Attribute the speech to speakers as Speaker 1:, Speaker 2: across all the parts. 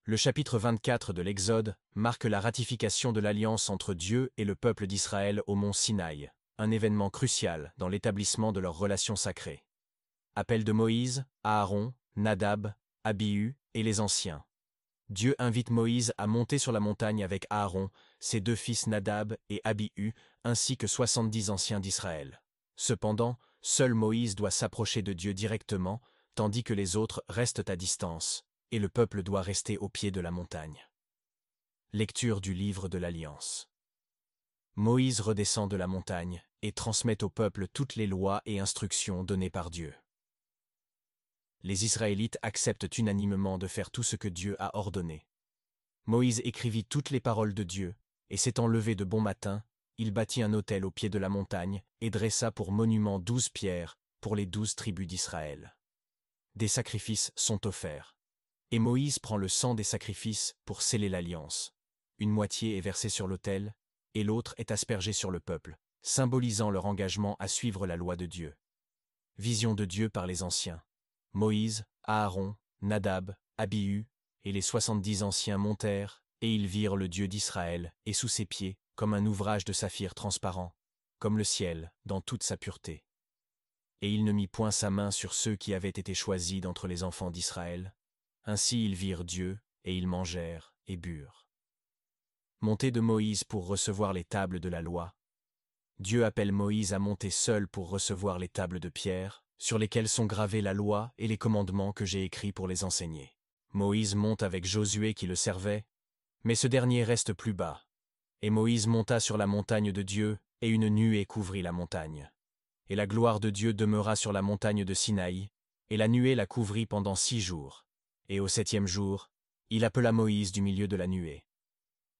Speaker 1: Le chapitre 24 de l'Exode marque la ratification de l'alliance entre Dieu et le peuple d'Israël au mont Sinaï, un événement crucial dans l'établissement de leurs relations sacrées. Appel de Moïse, Aaron, Nadab, Abihu et les anciens. Dieu invite Moïse à monter sur la montagne avec Aaron, ses deux fils Nadab et Abihu, ainsi que 70 anciens d'Israël. Cependant, seul Moïse doit s'approcher de Dieu directement, tandis que les autres restent à distance, et le peuple doit rester au pied de la montagne. Lecture du livre de l'Alliance. Moïse redescend de la montagne et transmet au peuple toutes les lois et instructions données par Dieu. Les Israélites acceptent unanimement de faire tout ce que Dieu a ordonné. Moïse écrivit toutes les paroles de Dieu, et s'étant levé de bon matin, il bâtit un autel au pied de la montagne et dressa pour monument 12 pierres pour les 12 tribus d'Israël. Des sacrifices sont offerts. Et Moïse prend le sang des sacrifices pour sceller l'alliance. Une moitié est versée sur l'autel, et l'autre est aspergée sur le peuple, symbolisant leur engagement à suivre la loi de Dieu. Vision de Dieu par les anciens. Moïse, Aaron, Nadab, Abihu et les 70 anciens montèrent, et ils virent le Dieu d'Israël, et sous ses pieds, comme un ouvrage de saphir transparent, comme le ciel, dans toute sa pureté. Et il ne mit point sa main sur ceux qui avaient été choisis d'entre les enfants d'Israël. Ainsi ils virent Dieu, et ils mangèrent et burent. Montée de Moïse pour recevoir les tables de la loi. Dieu appelle Moïse à monter seul pour recevoir les tables de pierre, sur lesquelles sont gravés la loi et les commandements que j'ai écrits pour les enseigner. Moïse monte avec Josué qui le servait, mais ce dernier reste plus bas. Et Moïse monta sur la montagne de Dieu, et une nuée couvrit la montagne. Et la gloire de Dieu demeura sur la montagne de Sinaï, et la nuée la couvrit pendant 6 jours. Et au 7e jour, il appela Moïse du milieu de la nuée.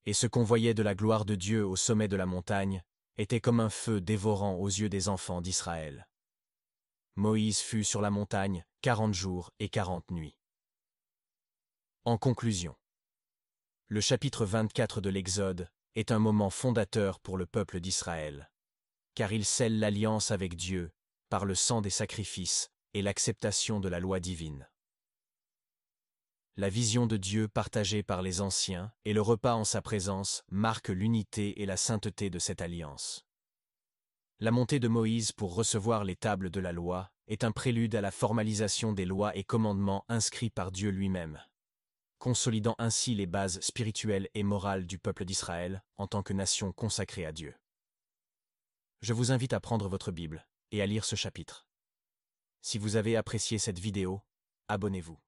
Speaker 1: Et ce qu'on voyait de la gloire de Dieu au sommet de la montagne était comme un feu dévorant aux yeux des enfants d'Israël. Moïse fut sur la montagne 40 jours et 40 nuits. En conclusion, le chapitre 24 de l'Exode est un moment fondateur pour le peuple d'Israël, car il scelle l'alliance avec Dieu par le sang des sacrifices et l'acceptation de la loi divine. La vision de Dieu partagée par les anciens et le repas en sa présence marquent l'unité et la sainteté de cette alliance. La montée de Moïse pour recevoir les tables de la loi est un prélude à la formalisation des lois et commandements inscrits par Dieu lui-même, consolidant ainsi les bases spirituelles et morales du peuple d'Israël en tant que nation consacrée à Dieu. Je vous invite à prendre votre Bible et à lire ce chapitre. Si vous avez apprécié cette vidéo, abonnez-vous.